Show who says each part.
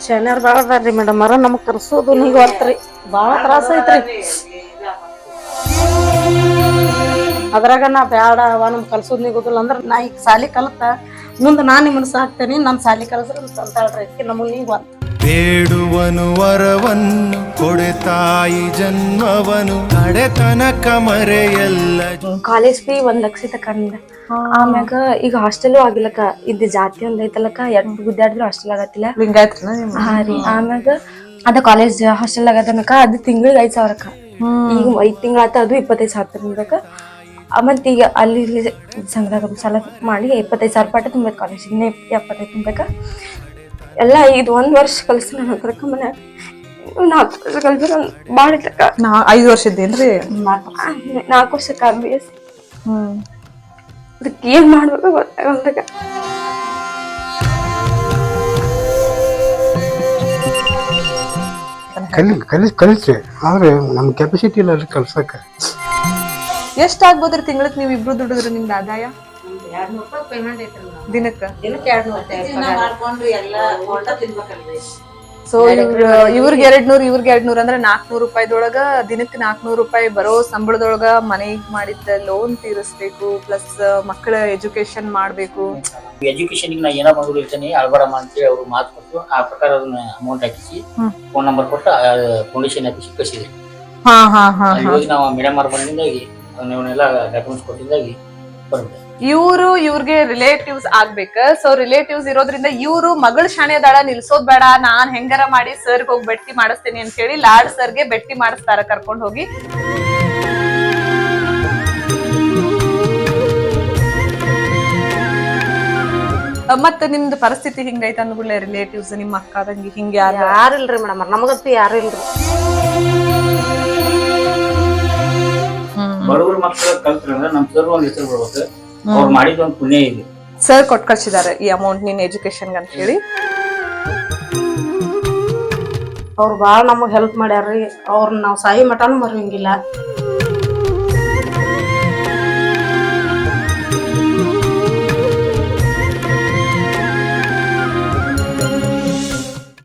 Speaker 1: ಶನಿವಾರ ಭಾಳ ಅದಾರ್ರಿ ಮೇಡಮ್ ಅವ್ರ ನಮ್ಗೆ ಕರ್ಸೋದು ನೀಗ ಹೊರ್ತ್ರಿ ಭಾಳ ತ್ರಾಸ ಐತ್ರಿ. ಅದ್ರಾಗ ನಾ ಬ್ಯಾಡ ಅವ ನಮ್ಗೆ ಕಲ್ಸೋದು ನಿಗೋದಿಲ್ಲ ಅಂದ್ರೆ ನಾ ಈಗ ಸಾಲಿ ಕಲ್ತ ಮುಂದೆ ನಾನು ನಿಮ್ಮನ್ನ ಸಾಕ್ತೇನೆ ನನ್ನ ಸಾಲಿ ಕಲ್ಸ್ರಿ ಅಂತಾಳ್ರಿ ನಮಗೆ ನೀವು
Speaker 2: ಬೇಡುವನು ವರವನ್ನು ಕೊಡೆ ತಾಯಿ ಜನ್ಮವನು ಕಡೆ ತನಕ ಮರೆಯಲ್ಲ.
Speaker 3: ಕಾಲೇಜ್ ಫೀ 1 ಲಕ್ಷ ತಕೊಂಡ ಆಮ್ಯಾಗ ಈಗ ಹಾಸ್ಟೆಲ್ ಆಗಿಲ್ಲಕ್ಕ ಇದ್ ಜಾತಿ ಒಂದ್ ಐತಲಕ್ಕ ಎರಡು ಗುದ್ದಾಡಿದ್ರು ಹಾಸ್ಟೆಲ್ ಆಗತ್ತಿಲ್ಲ ಹಾ ರೀ. ಆಮ್ಯಾಗ ಅದ ಕಾಲೇಜ್ ಹಾಸ್ಟೆಲ್ ಆಗದನಕ ಅದು ತಿಂಗಳಿಗೆ 5,000ಕ್ಕ ಈಗ 5 ತಿಂಗಳ ಆತ ಅದು 25,000 ಮತ್ ಈಗ ಅಲ್ಲಿ ಸಂಘದಾಗ ಸಾಲ ಮಾಡಿ 25,000 ಪಾಠ ತುಂಬಬೇಕು ಕಾಲೇಜ್ 75 ತುಂಬಬೇಕ ಎಲ್ಲ ಇದು 1 ವರ್ಷ ಕಲ್ಸಿ ನಾನು ಕರ್ಕ ಮನ್ಯಾಗ 4 ವರ್ಷ ಕಲ್ಸಿರ ಬಾಳ ಇತ್ತಕ್ಕ.
Speaker 4: 5 ವರ್ಷ ಇದ್ದೇನ್ರಿ?
Speaker 3: 4 ವರ್ಷಕ್ಕ BS. ಅದಕ್ಕೆ ಏನ್ ಮಾಡ್ಬೇಕು ಗೊತ್ತಾಗಲ್ದಾಗ
Speaker 5: ಕಲಿಸ್ರಿ ಆದ್ರೆ ನಮ್ ಕೆಪಾಸಿಟಿ ಇಲ್ಲ ಅಲ್ಲಿ ಕಲ್ಸಕ್ಕ.
Speaker 4: ಎಷ್ಟ್ ಆಗ್ಬೋದ್ರಿ ತಿಂಗಳಕ್ ನೀವ್ ಇಬ್ರು ದುಡಿದ್ರೆ ನಿಮ್ದು ಆದಾಯ?
Speaker 1: 200 ರೂಪಾಯಿ ಪೇಮೆಂಟ್ ಐತ್ರಿ
Speaker 4: ದಿನಕ್ಕ
Speaker 1: 200
Speaker 4: ಸೊ ಇವ್ರಿಗೆ 200 ಅಂದ್ರೆ 400 ರೂಪಾಯಿದೊಳಗ ದಿನಕ್ಕೆ 400 ರೂಪಾಯಿ ಬರೋ ಸಂಬಳದೊಳಗ ಮನೆಗ್ ಮಾಡಿದ್ದ ಲೋನ್ ತೀರಿಸ್ಬೇಕು ಪ್ಲಸ್ ಮಕ್ಕಳ ಎಜುಕೇಶನ್ ಮಾಡ್ಬೇಕು.
Speaker 6: ಎಜುಕೇಶನ್ ನಾ ಏನೋ ಮಗಳು ಇರ್ತಾನೆ ಅಳ್ಬಾರಮ್ಮ ಅಂತೇಳಿ ಅವ್ರು ಮಾತು ಕೊಟ್ಟು ಆ ಪ್ರಕಾರ ಅದನ್ನ ಅಮೌಂಟ್ ಹಾಕಿಸಿ ಫೋನ್ ನಂಬರ್ ಕೊಟ್ಟು ಫೌಂಡೇಶನ್ ಆಫೀಸ್ ಕಳಿಸಿದ್ರಿ. ಹೋಗಿ ನಾವು ಮೇಡಮ್ ಅವ್ರ ಬಂದಿಂದಾಗಿ ಅವನ್ನೆಲ್ಲ ಡಾಕ್ಯುಮೆಂಟ್ಸ್ ಕೊಟ್ಟಿದ್ದಾಗಿ ಬರುತ್ತೆ.
Speaker 4: ಇವ್ರಿಗೆ ರಿಲೇಟಿವ್ಸ್ ಆಗ್ಬೇಕ. ಸೊ ರಿಲೇಟಿವ್ಸ್ ಇರೋದ್ರಿಂದ ಇವ್ರು ಮಗಳ ಶಾಣೆ ಅದಾಳ ನಿಲ್ಸೋದ್ ಬೇಡ ನಾನ್ ಹೆಂಗಾರ ಮಾಡಿ ಸರ್ಗ್ ಹೋಗಿ ಭೇಟಿ ಮಾಡಿಸ್ತೇನೆ ಅಂತ ಹೇಳಿ ಲಾಡ್ ಸರ್ಗೆ ಭೇಟಿ ಮಾಡಿಸ್ತಾರ ಕರ್ಕೊಂಡ್ ಹೋಗಿ. ಮತ್ತ ನಿಮ್ದು ಪರಿಸ್ಥಿತಿ ಹಿಂಗೈತ ಅಂದ್ಬಿಡ್ಲೆ ರಿಲೇಟಿವ್ಸ್ ನಿಮ್ಮ ಅಕ್ಕ ತಂಗಿ ಹಿಂಗ
Speaker 1: ಯಾರಿಲ್ರಿ ಮೇಡಮ್ ನಮಗಂತೂ ಯಾರು ಇಲ್ರಿ.
Speaker 6: ಬಡವ್ರ ಮಕ್ಕಳ ಕಲ್ತ್ರೆ ನಮ್ ಸರ್ ಒಂದ್ ಹೆಸರು ಬರ್ಬೇಕು. ಅವ್ರು ಮಾಡಿದ ಒಂದು ಪುಣ್ಯ ಇದೆ.
Speaker 4: ಸರ್ ಕೊಟ್ಟು ಕಳ್ಸಿದಾರೆ ಈ ಅಮೌಂಟ್ ನಿನ್ ಎಜುಕೇಶನ್ ಅಂತ ಹೇಳಿ.
Speaker 1: ಅವ್ರು ಭಾಳ ನಮಗ್ ಹೆಲ್ಪ್ ಮಾಡ್ಯಾರ್ರಿ. ಅವ್ರನ್ನ ನಾವ್ ಸಾಯಿ ಮಠನೂ ಮರೆಯಂಗಿಲ್ಲ.